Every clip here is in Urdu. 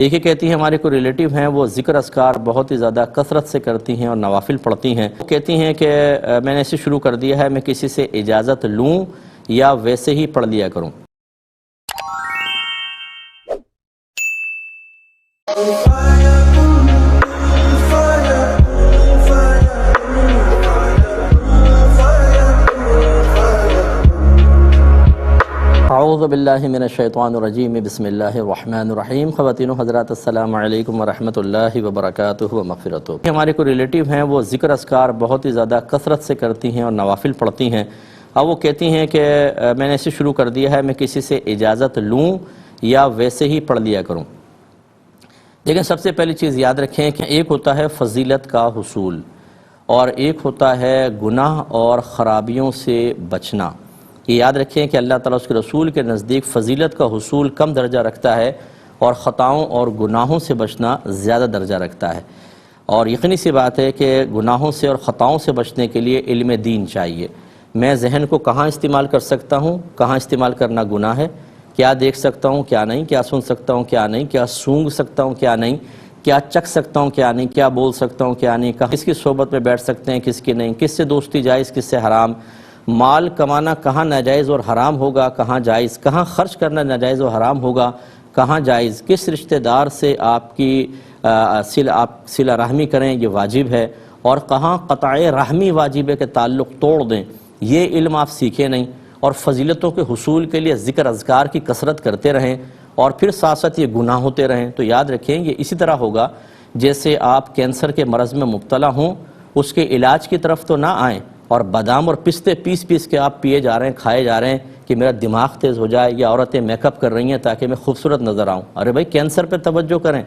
ایک ہی کہتی ہیں ہمارے کوئی ریلیٹیو ہیں، وہ ذکر اذکار بہت ہی زیادہ کثرت سے کرتی ہیں اور نوافل پڑھتی ہیں۔ وہ کہتی ہیں کہ میں نے اسے شروع کر دیا ہے، میں کسی سے اجازت لوں یا ویسے ہی پڑھ لیا کروں۔ اعوذ باللہ من الشیطان الرجیم، بسم اللہ الرحمن الرحیم۔ خواتین و حضرات، السلام علیکم ورحمۃ اللہ وبرکاتہ و مغفرتہ۔ ہمارے کوئی ریلیٹیو ہیں، وہ ذکر اذکار بہت ہی زیادہ کثرت سے کرتی ہیں اور نوافل پڑھتی ہیں۔ اب وہ کہتی ہیں کہ میں نے اسے شروع کر دیا ہے، میں کسی سے اجازت لوں یا ویسے ہی پڑھ لیا کروں۔ لیکن سب سے پہلی چیز یاد رکھیں کہ ایک ہوتا ہے فضیلت کا حصول اور ایک ہوتا ہے گناہ اور خرابیوں سے بچنا۔ یہ یاد رکھیں کہ اللہ تعالیٰ اس کے رسول کے نزدیک فضیلت کا حصول کم درجہ رکھتا ہے اور خطاؤں اور گناہوں سے بچنا زیادہ درجہ رکھتا ہے۔ اور یقینی سی بات ہے کہ گناہوں سے اور خطاؤں سے بچنے کے لیے علم دین چاہیے۔ میں ذہن کو کہاں استعمال کر سکتا ہوں، کہاں استعمال کرنا گناہ ہے، کیا دیکھ سکتا ہوں کیا نہیں، کیا سن سکتا ہوں کیا نہیں، کیا سونگھ سکتا ہوں کیا نہیں، کیا چکھ سکتا ہوں کیا نہیں، کیا بول سکتا ہوں کیا نہیں، کس کی صحبت میں بیٹھ سکتے ہیں کس کی نہیں، کس سے دوستی جائز کس سے حرام، مال کمانا کہاں ناجائز اور حرام ہوگا کہاں جائز، کہاں خرچ کرنا ناجائز اور حرام ہوگا کہاں جائز، کس رشتہ دار سے آپ کی صلہ رحمی کریں یہ واجب ہے اور کہاں قطع رحمی واجب ہے کہ تعلق توڑ دیں، یہ علم آپ سیکھیں نہیں اور فضیلتوں کے حصول کے لیے ذکر اذکار کی کثرت کرتے رہیں اور پھر ساتھ ساتھ یہ گناہ ہوتے رہیں، تو یاد رکھیں یہ اسی طرح ہوگا جیسے آپ کینسر کے مرض میں مبتلا ہوں، اس کے علاج کی طرف تو نہ آئیں اور بادام اور پستے پیس کے آپ پیے جا رہے ہیں کھائے جا رہے ہیں کہ میرا دماغ تیز ہو جائے، یا عورتیں میک اپ کر رہی ہیں تاکہ میں خوبصورت نظر آؤں۔ ارے بھائی کینسر پہ توجہ کریں،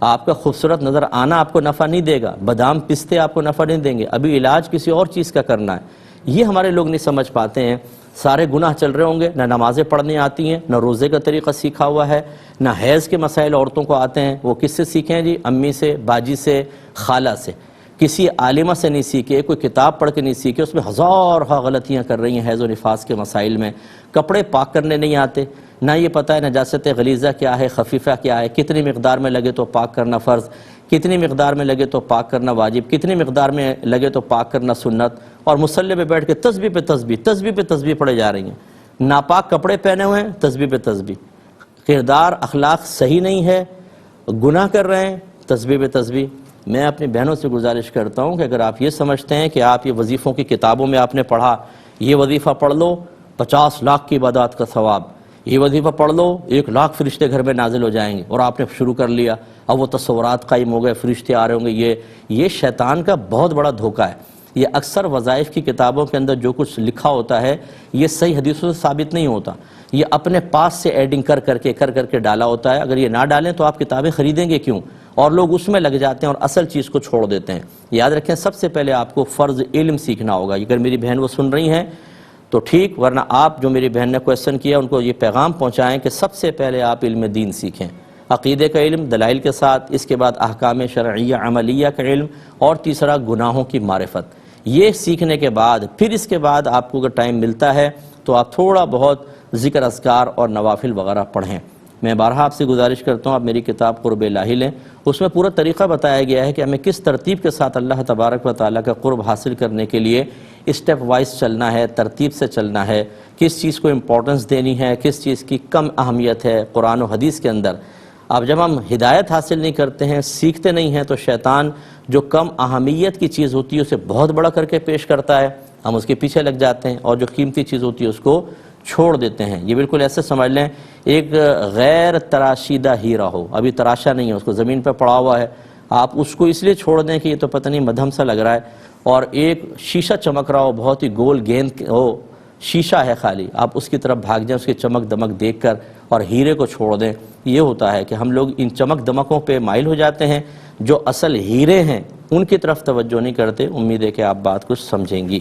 آپ کا خوبصورت نظر آنا آپ کو نفع نہیں دے گا، بادام پستے آپ کو نفع نہیں دیں گے، ابھی علاج کسی اور چیز کا کرنا ہے۔ یہ ہمارے لوگ نہیں سمجھ پاتے ہیں، سارے گناہ چل رہے ہوں گے، نہ نمازیں پڑھنے آتی ہیں، نہ روزے کا طریقہ سیکھا ہوا ہے، نہ حیض کے مسائل عورتوں کو آتے ہیں، وہ کس سے سیکھیں جی؟ امی سے، باجی سے، خالہ سے، کسی عالمہ سے نہیں سیکھے، کوئی کتاب پڑھ کے نہیں سیکھے، اس میں ہزارہ غلطیاں کر رہی ہیں حیض و نفاس کے مسائل میں۔ کپڑے پاک کرنے نہیں آتے، نہ یہ پتہ ہے نجاست غلیظہ کیا ہے، خفیفہ کیا ہے، کتنی مقدار میں لگے تو پاک کرنا فرض، کتنی مقدار میں لگے تو پاک کرنا واجب، کتنی مقدار میں لگے تو پاک کرنا سنت، اور مصلی پہ بیٹھ کے تسبیح پہ تسبیح پڑھے جا رہی ہیں، ناپاک کپڑے پہنے ہوئے ہیں تسبیح پہ تسبیح، کردار اخلاق صحیح نہیں ہے، گناہ کر رہے ہیں تسبیح پہ تسبیح۔ میں اپنی بہنوں سے گزارش کرتا ہوں کہ اگر آپ یہ سمجھتے ہیں کہ آپ یہ وظیفوں کی کتابوں میں آپ نے پڑھا، یہ وظیفہ پڑھ لو 50 لاکھ کی عبادات کا ثواب، یہ وظیفہ پڑھ لو 1 لاکھ فرشتے گھر میں نازل ہو جائیں گے، اور آپ نے شروع کر لیا، اب وہ تصورات قائم ہو گئے، فرشتے آ رہے ہوں گے، یہ شیطان کا بہت بڑا دھوکہ ہے۔ یہ اکثر وظائف کی کتابوں کے اندر جو کچھ لکھا ہوتا ہے یہ صحیح حدیثوں سے ثابت نہیں ہوتا، یہ اپنے پاس سے ایڈنگ کر کے ڈالا ہوتا ہے۔ اگر یہ نہ ڈالیں تو آپ کتابیں خریدیں گے کیوں؟ اور لوگ اس میں لگ جاتے ہیں اور اصل چیز کو چھوڑ دیتے ہیں۔ یاد رکھیں سب سے پہلے آپ کو فرض علم سیکھنا ہوگا۔ اگر میری بہن وہ سن رہی ہیں تو ٹھیک، ورنہ آپ جو میری بہن نے کویسچن کیا ان کو یہ پیغام پہنچائیں کہ سب سے پہلے آپ علم دین سیکھیں، عقیدے کا علم دلائل کے ساتھ، اس کے بعد احکام شرعیہ عملیہ کا علم، اور تیسرا گناہوں کی معرفت۔ یہ سیکھنے کے بعد پھر اس کے بعد آپ کو اگر ٹائم ملتا ہے تو آپ تھوڑا بہت ذکر اذکار اور نوافل وغیرہ پڑھیں۔ میں بارہا آپ سے گزارش کرتا ہوں آپ میری کتاب قرب الہی لیں، اس میں پورا طریقہ بتایا گیا ہے کہ ہمیں کس ترتیب کے ساتھ اللہ تبارک و تعالیٰ کا قرب حاصل کرنے کے لیے اسٹیپ وائز چلنا ہے، ترتیب سے چلنا ہے، کس چیز کو امپورٹنس دینی ہے، کس چیز کی کم اہمیت ہے قرآن و حدیث کے اندر۔ اب جب ہم ہدایت حاصل نہیں کرتے ہیں، سیکھتے نہیں ہیں، تو شیطان جو کم اہمیت کی چیز ہوتی ہے اسے بہت بڑا کر کے پیش کرتا ہے، ہم اس کے پیچھے لگ جاتے ہیں، اور جو قیمتی چیز ہوتی ہے اس کو چھوڑ دیتے ہیں۔ یہ بالکل ایسے سمجھ لیں ایک غیر تراشیدہ ہیرا ہو، ابھی تراشا نہیں ہے، اس کو زمین پہ پڑا ہوا ہے، آپ اس کو اس لیے چھوڑ دیں کہ یہ تو پتہ نہیں مدھم سا لگ رہا ہے، اور ایک شیشہ چمک رہا ہو، بہت ہی گول گیند ہو، شیشہ ہے خالی، آپ اس کی طرف بھاگ جائیں اس کی چمک دمک دیکھ کر اور ہیرے کو چھوڑ دیں۔ یہ ہوتا ہے کہ ہم لوگ ان چمک دمکوں پہ مائل ہو جاتے ہیں، جو اصل ہیرے ہیں ان کی طرف توجہ نہیں کرتے۔ امید ہے کہ آپ بات کچھ سمجھیں گی۔